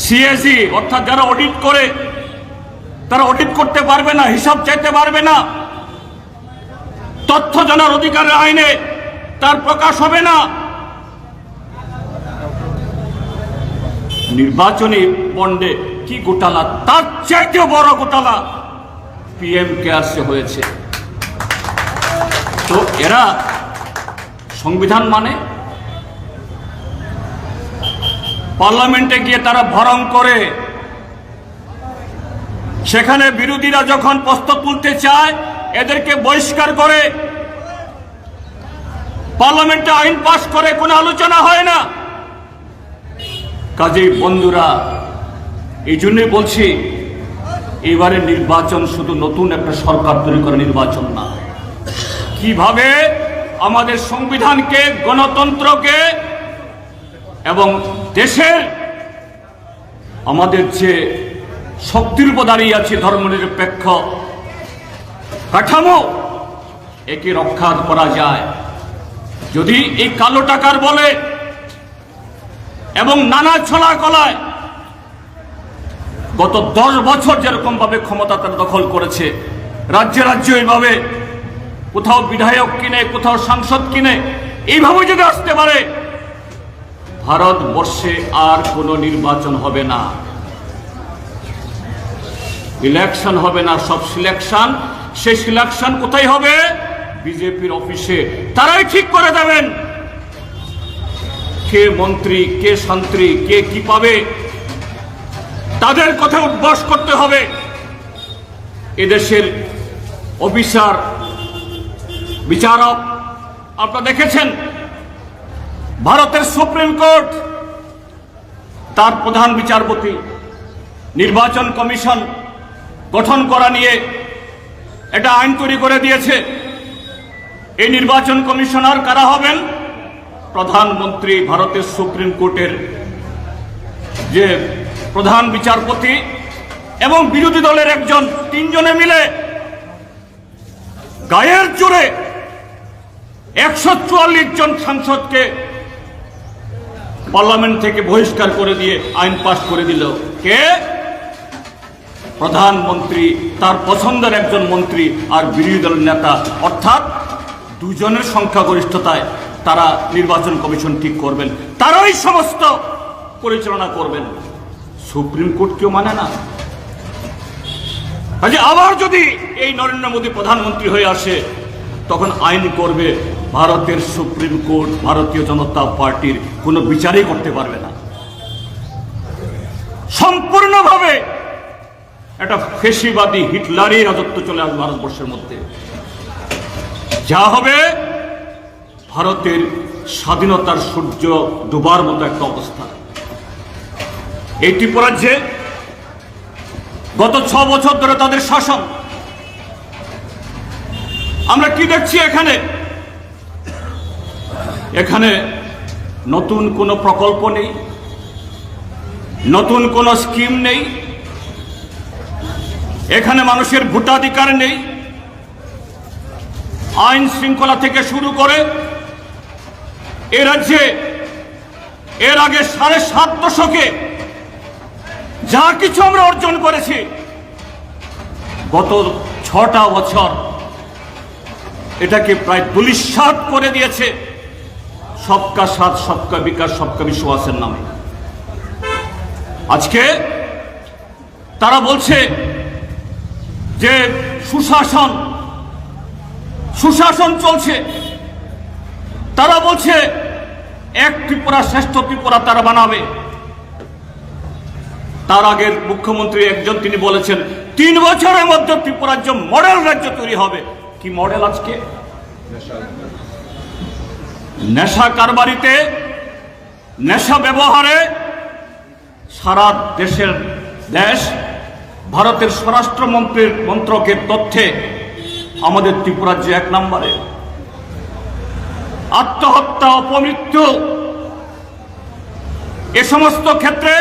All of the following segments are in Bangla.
সিএসি অর্থাৎ যারা অডিট করে তারা অডিট করতে পারবে না, হিসাব চাইতে পারবে না। তথ্য জানার অধিকারের আইনে তার প্রকাশ হবে না। নির্বাচনী বন্ডে কি ঘোটালা, তার চাইতেও বড় ঘোটালা পিএম কেয়ারসে হয়েছে। তো এরা সংবিধান মানে, পার্লামেন্টে গিয়ে তারা ভরং করে, সেখানে বিরোধীরা যখন প্রশ্ন তুলতে চায় এদেরকে বহিষ্কার করে, পার্লামেন্টে আইন পাশ করে, কোনো আলোচনা হয় না। কাজেই বন্ধুরা, এই জন্যই বলছি এবারে নির্বাচন শুধু নতুন একটা সরকার তৈরি করা নির্বাচন না, কিভাবে আমাদের সংবিধানকে, গণতন্ত্রকে এবং দেশের আমাদের যে শক্তির উপর দাঁড়িয়ে আছে ধর্মনিরপেক্ষ কাঠামো, একে রক্ষা করা যায়। যদি এই কালো টাকার বলে এবং নানা ছলা কলায় গত 10 বছর যেরকম ভাবে ক্ষমতা তারা দখল করেছে, রাজ্যে রাজ্যে এইভাবে কোথাও বিধায়ক কিনে, কোথাও সাংসদ কিনে, এইভাবে যদি আসতে পারে, ভারতবর্ষে আর কোনো নির্বাচন হবে না, ইলেকশন হবে না, সব সিলেকশন। সেই সিলেকশন কোথায় হবে? বিজেপির অফিসে। তারাই ঠিক করে দেবেন কে মন্ত্রী, কে শান্ত্রী, কে কি পাবে, তাদের কথা উদ্বাস করতে হবে। এদেশের অফিসার, বিচারক আপনারা দেখেছেন, ভারতের সুপ্রিম কোর্ট তার প্রধান বিচারপতি নির্বাচন কমিশন গঠন করা নিয়ে এটা আইন তৈরি করে দিয়েছে। এই নির্বাচন কমিশনার কারা হবেন? প্রধানমন্ত্রী, ভারতের সুপ্রিম কোর্টের যে প্রধান বিচারপতি এবং বিরোধী দলের একজন, 3 জনে মিলে গায়ের জোরে 144 জন সাংসদকে পার্লামেন্ট থেকে বহিষ্কার করে দিয়ে আইন পাস করে দিল। কে? প্রধানমন্ত্রী, তার পছন্দের একজন মন্ত্রী আর বিরোধী দলের নেতা, অর্থাৎ 2 জনের সংখ্যাগরিষ্ঠতায় তারা নির্বাচন কমিশন ঠিক করবেন, তারাই সমস্ত পরিচালনা করবেন। সুপ্রিম কোর্ট কেউ মানে না। কাজে আবার যদি এই নরেন্দ্র মোদী প্রধানমন্ত্রী হয়ে আসে, তখন আইন করবে ভারতের সুপ্রিম কোর্ট ভারতীয় জনতা পার্টির কোনো বিচারই করতে পারবে না। সম্পূর্ণভাবে একটা ফেসিবাদী হিটলারি রাজত্ব চলে আসবে ভারতবর্ষের মধ্যে। যা হবে ভারতের স্বাধীনতার সূর্য ডুবার মতো একটা অবস্থা। এই ত্রিপুরাজ্যে গত 6 বছর ধরে তাদের শাসন, আমরা কি দেখছি? এখানে নতুন কোনো প্রকল্প নেই, নতুন কোনো স্কিম নেই, এখানে মানুষের ভোটাধিকার নেই। আইন শৃঙ্খলা থেকে শুরু করে এ রাজ্যে এর আগে 7.5 দশকে যা কিছু আমরা অর্জন করেছি, গত 6টা বছর এটাকে প্রায় ধূলিসাৎ করে দিয়েছে সবকা সাথ, সবকা বিকাশ, সবকা বিশ্বাসের নামে। আজকে তারা বলছে যে সুশাসন চলছে। তারা বলছে এক ত্রিপুরা শ্রেষ্ঠ ত্রিপুরা তারা বানাবে। তার আগের মুখ্যমন্ত্রী একজন, তিনি বলেছেন 3 বছরের মধ্যে ত্রিপুরা রাজ্য মডেল রাজ্য তৈরি হবে। কি মডেল? আজকে নেশা কারবারিতে, নেশা ব্যবহারে সারা দেশ ভারতের স্বরাষ্ট্র মন্ত্রকের তথ্যে আমাদের ত্রিপুরা যে 1 নম্বরে। আত্মহত্যা, অপমৃত্যু, এ সমস্ত ক্ষেত্রে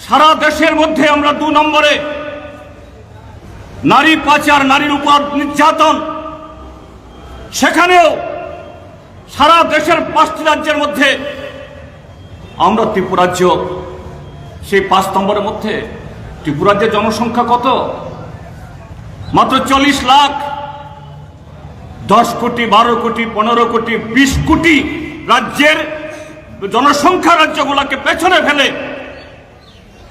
সারা দেশের মধ্যে আমরা 2 নম্বরে। নারী পাচার, নারীর উপর নির্যাতন, সেখানেও সারা দেশের 5টি রাজ্যের মধ্যে আমরা ত্রিপুরা রাজ্য সেই 5 নম্বরের মধ্যে ত্রিপুরার যে জনসংখ্যা কত? মাত্র 40 লাখ। 10 কোটি, 12 কোটি, 15 কোটি, 20 কোটি রাজ্যের জনসংখ্যা রাজ্যগুলোকে পেছনে ফেলে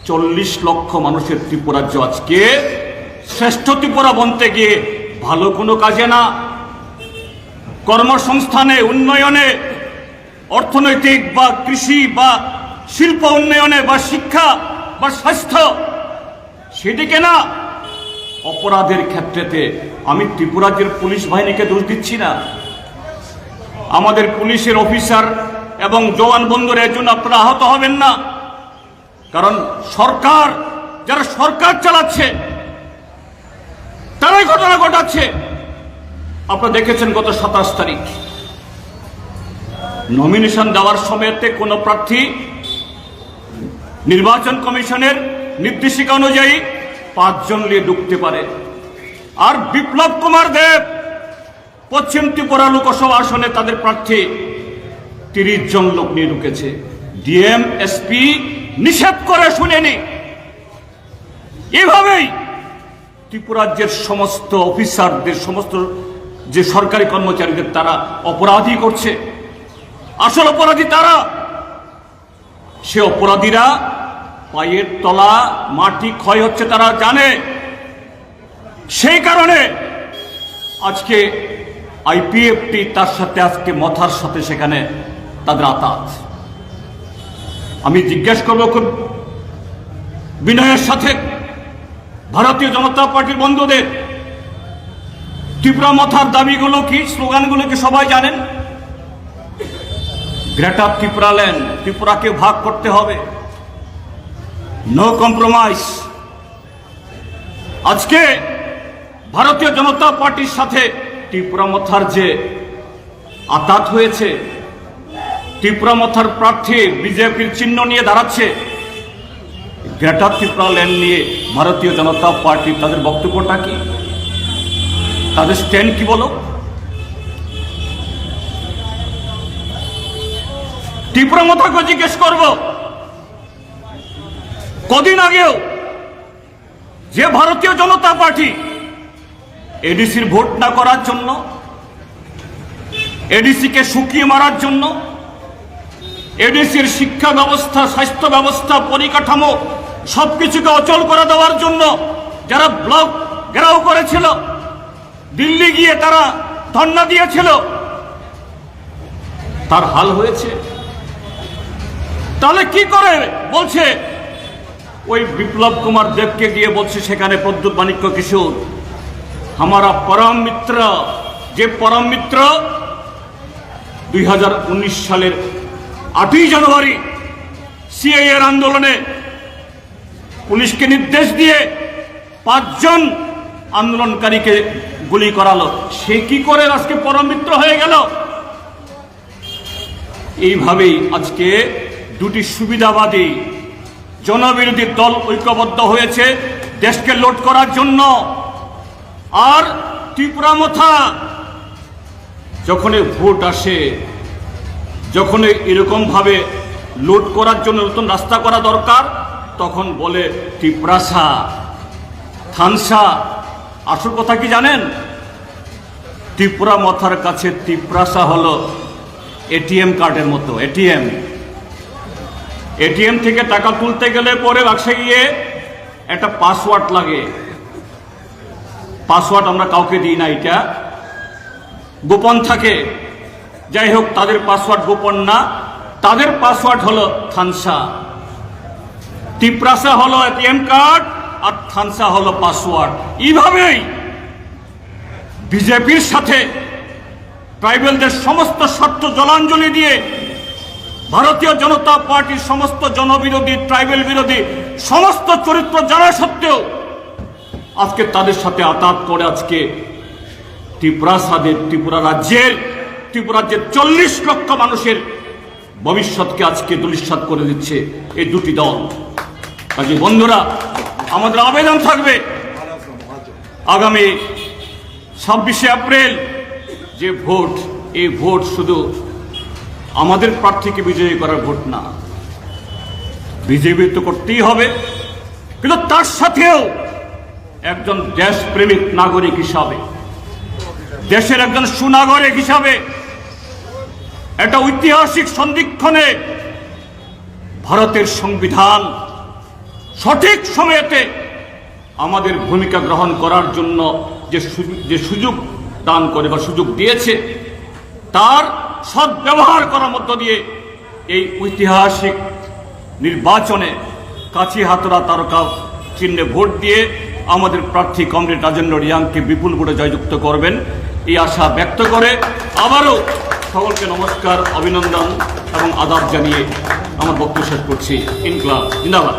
40 লক্ষ মানুষের ত্রিপুরাজ্য আজকে শ্রেষ্ঠ ত্রিপুরা বনতে গিয়ে ভালো কোনো কাজে না, কর্মসংস্থানে, উন্নয়নে, অর্থনৈতিক বা কৃষি বা শিল্প উন্নয়নে বা শিক্ষা বা স্বাস্থ্য সেদিকে না, অপরাধের ক্ষেত্রেতে। আমি ত্রিপুরাজ্যের পুলিশ বাহিনীকে দোষ দিচ্ছি না, আমাদের পুলিশের অফিসার এবং জওয়ান বন্ধুরা এর জন্য আপনারা আহত হবেন না, কারণ সরকার, যারা সরকার চালাচ্ছে তারাই ঘটনা ঘটাচ্ছে। আপনারা দেখেছেন গত 27 তারিখ নমিনেশন দেওয়ার সময়তে কোনো প্রার্থী নির্বাচন কমিশনের নির্দেশিকা অনুযায়ী 5 জন নিয়ে ঢুকতে পারে, আর বিপ্লব কুমার দেব পশ্চিম ত্রিপুরা লোকসভা আসনে তাদের প্রার্থী 30 জন লোক নিয়ে ঢুকেছে। ডিএম এসপি নিষেধ করে শুনেনি। এভাবেই ত্রিপুরাজ্যের সমস্ত অফিসারদের, সমস্ত যে সরকারি কর্মচারীদের তারা অপরাধী করছে। আসল অপরাধী তারা। সে অপরাধীরা পায়ের তলা মাটি ক্ষয় হচ্ছে তারা জানে। সেই কারণে আজকে আইপিএফটি তার সাথে আজকে মথার সাথে সেখানে তাদের আতাত। আমি জিজ্ঞেস করবো খুব বিনয়ের সাথে ভারতীয় জনতা পার্টির বন্ধুদের, ত্রিপুরা মথার দাবিগুলো কি, স্লোগানগুলো কি সবাই জানেন? গ্রেটার ত্রিপুরা ল্যান্ড, ত্রিপুরাকে ভাগ করতে হবে, নো কম্প্রোমাইজ। আজকে ভারতীয় জনতা পার্টির সাথে ত্রিপুরা মথার যে আতাত হয়েছে, ত্রিপুরা মথার প্রার্থী বিজেপির চিহ্ন নিয়ে দাঁড়াচ্ছে, গ্রেটার ত্রিপুরা ল্যান্ড নিয়ে ভারতীয় জনতা পার্টি তাদের বক্তব্যটা কি, তাদের স্ট্যান্ড কি বলো? ত্রিপুরা মথাকে জিজ্ঞেস করব, কদিন আগেও যে ভারতীয় জনতা পার্টি এডিসির ভোট না করার জন্য, এডিসিকে শুকিয়ে মারার জন্য, এডিসির শিক্ষা ব্যবস্থা, স্বাস্থ্য ব্যবস্থা, পরিকাঠামো সবকিছুকে অচল করে দেওয়ার জন্য যারা ব্লক ঘেরাও করেছিল, দিল্লি গিয়ে তারা ধর্ণা দিয়েছিল, তার হাল হয়েছে। তাহলে কি করে বলছে ওই বিপ্লব কুমার দেবকে গিয়ে বলছে সেখানে প্রদ্যুৎ মাণিক্য কিশোর हमारा परम मित्र, যে परम मित्र 2019 সালের 8ই জানুয়ারি সিএএ এর আন্দোলনে পুলিশকে নির্দেশ দিয়ে 5 জন আন্দোলনকারীকে গুলি করালো, সে কি করে আজকে পরম মিত্র হয়ে গেল? এইভাবেই আজকে দুটি সুবিধাবাদী জনবিরোধী দল ঐক্যবদ্ধ হয়েছে দেশকে লুট করার জন্য। আর ত্রিপুরা মথা যখনই ভোট আসে, যখন এরকম ভাবে লুট করার জন্য নতুন রাস্তা করা দরকার, তখন বলে ত্রিপ্রাসা, থানসা। আসল কথা কি জানেন? ত্রিপুরা মথার কাছে ত্রিপ্রাসা হলো এটিএম কার্ডের মতো। এটিএম থেকে টাকা তুলতে গেলে পরে বাক্সে গিয়ে একটা পাসওয়ার্ড লাগে। পাসওয়ার্ড আমরা কাউকে দিই না, এটা গোপন থাকে। যাই হোক, তাদের পাসওয়ার্ড গোপন না, তাদের পাসওয়ার্ড হলো থানসা। ত্রিপ্রাসা হলো এটিএম কার্ড আর থানসা হলো পাসওয়ার্ড। এইভাবেই বিজেপির সাথে ট্রাইবেলদের সমস্ত স্বার্থ জলাঞ্জলি দিয়ে ভারতীয় জনতা পার্টির সমস্ত জনবিরোধী, ট্রাইবেল বিরোধী সমস্ত চরিত্র জানা সত্ত্বেও আজকে তাদের সাথে আতাত করে আজকে ত্রিপুরা রাজ্যের 40 লক্ষ মানুষের ভবিষ্যৎকে আজকে ধূলিসাৎ করে দিচ্ছে এই দুটি দল। কাজে বন্ধুরা, আমাদের আবেদন থাকবে আগামী 26শে এপ্রিল যে ভোট, এই ভোট শুধু আমাদের প্রার্থীকে বিজয়ী করার ভোট না, বিজেপি তো করতেই হবে, কিন্তু তার সাথেও একজন দেশপ্রেমিক নাগরিক হিসাবে, দেশের একজন সুনাগরিক হিসাবে, একটা ঐতিহাসিক সন্ধিক্ষণে ভারতের সংবিধান সঠিক সময়েতে আমাদের ভূমিকা গ্রহণ করার জন্য যে সুযোগ দান করে বা সুযোগ দিয়েছে, তার সদ্ব্যবহার করার মধ্য দিয়ে এই ঐতিহাসিক নির্বাচনে কাছি হাতড়া তারকা চিহ্নে ভোট দিয়ে আমাদের প্রার্থী কমরেড রাজেন্দ্র রিয়াংকে বিপুল ভোটে জয়যুক্ত করবেন, এই আশা ব্যক্ত করে আবারও সকলকে নমস্কার, অভিনন্দন এবং আদাব জানিয়ে আমার বক্তব্য শেষ করছি। ইনকলাব জিন্দাবাদ।